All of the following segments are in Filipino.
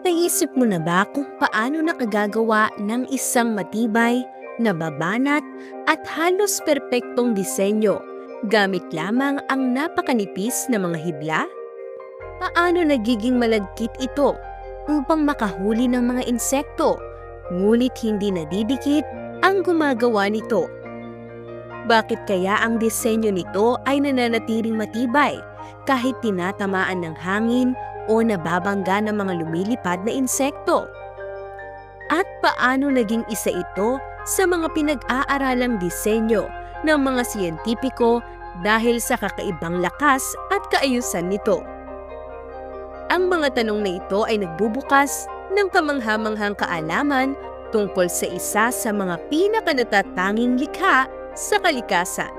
Naisip mo na ba kung paano nakagagawa ng isang matibay, nababanat at halos perpektong disenyo gamit lamang ang napakanipis na mga hibla? Paano nagiging malagkit ito upang makahuli ng mga insekto, ngunit hindi nadidikit ang gumagawa nito? Bakit kaya ang disenyo nito ay nananatiling matibay kahit tinatamaan ng hangin o nababangga ng mga lumilipad na insekto? At paano naging isa ito sa mga pinag-aaralang disenyo ng mga siyentipiko dahil sa kakaibang lakas at kaayusan nito? Ang mga tanong na ito ay nagbubukas ng kamanghamanghang kaalaman tungkol sa isa sa mga pinakanatatanging likha sa kalikasan.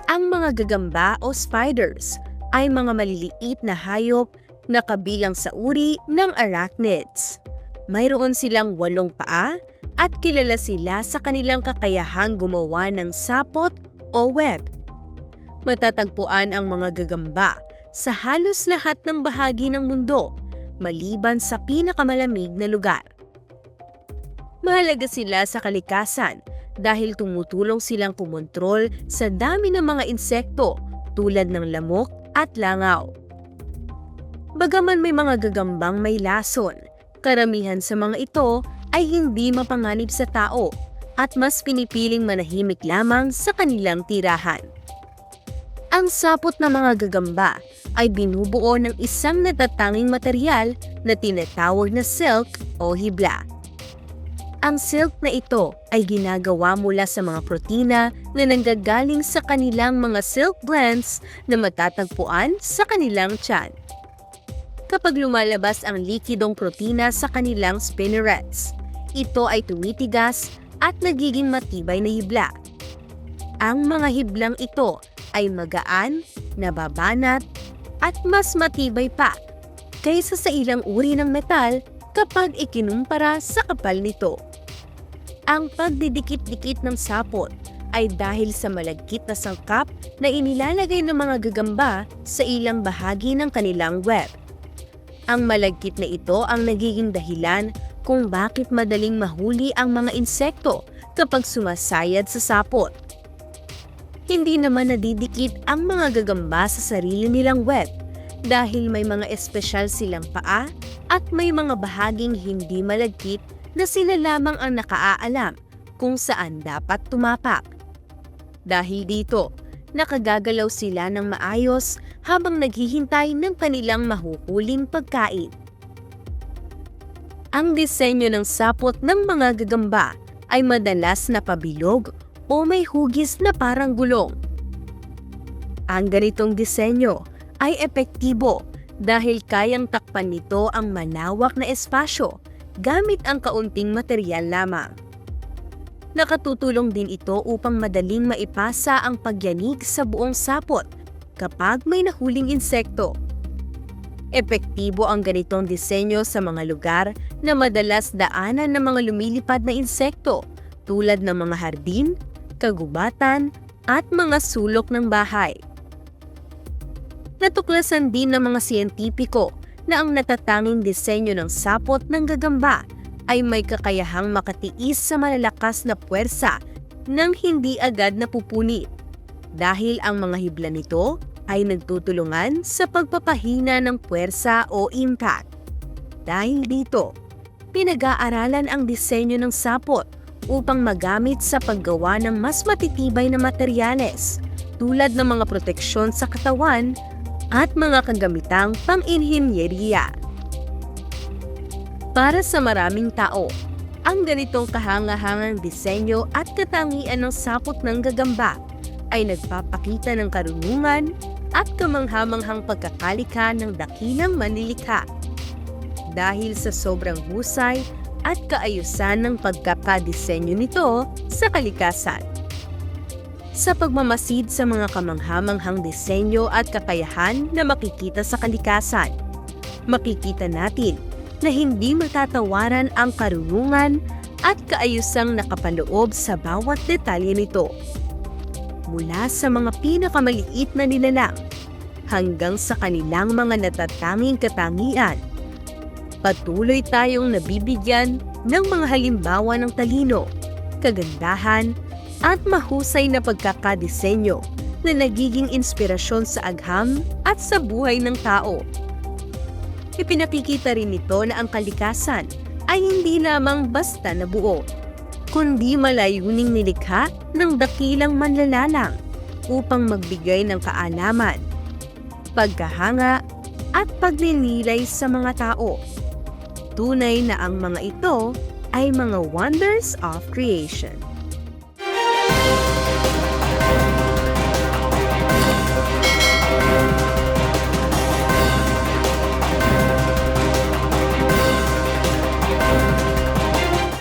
Ang mga gagamba o spiders ay mga maliliit na hayop na kabilang sa uri ng arachnids. Mayroon silang 8 paa at kilala sila sa kanilang kakayahang gumawa ng sapot o web. Matatagpuan ang mga gagamba sa halos lahat ng bahagi ng mundo, maliban sa pinakamalamig na lugar. Mahalaga sila sa kalikasan dahil tumutulong silang kumontrol sa dami ng mga insekto tulad ng lamok at langaw. Bagaman may mga gagambang may lason, karamihan sa mga ito ay hindi mapanganib sa tao at mas pinipiling manahimik lamang sa kanilang tirahan. Ang sapot ng mga gagamba ay binubuo ng isang natatanging materyal na tinatawag na silk o hibla. Ang silk na ito ay ginagawa mula sa mga protina na nanggagaling sa kanilang mga silk glands na matatagpuan sa kanilang tiyan. Kapag lumalabas ang likidong protina sa kanilang spinnerets, ito ay tumitigas at nagiging matibay na hibla. Ang mga hiblang ito ay magaan, nababanat, at mas matibay pa kaysa sa ilang uri ng metal kapag ikinumpara sa kapal nito. Ang pagdidikit-dikit ng sapot ay dahil sa malagkit na sangkap na inilalagay ng mga gagamba sa ilang bahagi ng kanilang web. Ang malagkit na ito ang nagiging dahilan kung bakit madaling mahuli ang mga insekto kapag sumasayad sa sapot. Hindi naman nadidikit ang mga gagamba sa sarili nilang web dahil may mga espesyal silang paa at may mga bahaging hindi malagkit na sila lamang ang nakaalam kung saan dapat tumapak. Dahil dito, nakagagalaw sila ng maayos habang naghihintay ng kanilang mahuhuling pagkain. Ang disenyo ng sapot ng mga gagamba ay madalas na pabilog o may hugis na parang gulong. Ang ganitong disenyo ay epektibo dahil kayang takpan nito ang malawak na espasyo gamit ang kaunting materyal lamang. Nakatutulong din ito upang madaling maipasa ang pagyanig sa buong sapot kapag may nahuling insekto. Epektibo ang ganitong disenyo sa mga lugar na madalas daanan ng mga lumilipad na insekto tulad ng mga hardin, kagubatan, at mga sulok ng bahay. Natuklasan din ng mga siyentipiko na ang natatanging disenyo ng sapot ng gagamba ay may kakayahang makatiis sa malalakas na puwersa nang hindi agad napupunit dahil ang mga hibla nito ay nagtutulungan sa pagpapahina ng puwersa o impact. Dahil dito, pinag-aaralan ang disenyo ng sapot upang magamit sa paggawa ng mas matitibay na materyales tulad ng mga proteksyon sa katawan at mga kagamitang pang-inhinyeriya. Para sa maraming tao, ang ganitong kahangahangang disenyo at katangian ng sapot ng gagamba ay nagpapakita ng karunungan at kamanghamanghang pagkakalikha ng dakilang manlilikha. Dahil sa sobrang husay at kaayusan ng pagkakadisenyo nito sa kalikasan. Sa pagmamasid sa mga kamanghamanghang disenyo at kakayahan na makikita sa kalikasan, makikita natin na hindi matatawaran ang karunungan at kaayusang nakapaloob sa bawat detalye nito. Mula sa mga pinakamaliit na nilalang hanggang sa kanilang mga natatanging katangian. Patuloy tayong nabibigyan ng mga halimbawa ng talino, kagandahan, at mahusay na pagkakadisenyo na nagiging inspirasyon sa agham at sa buhay ng tao. Ipinakikita rin nito na ang kalikasan ay hindi lamang basta nabuo, kundi malayuning nilikha ng dakilang manlalalang upang magbigay ng kaalaman, pagkahanga, at pagninilay sa mga tao. Tunay na ang mga ito ay mga wonders of creation.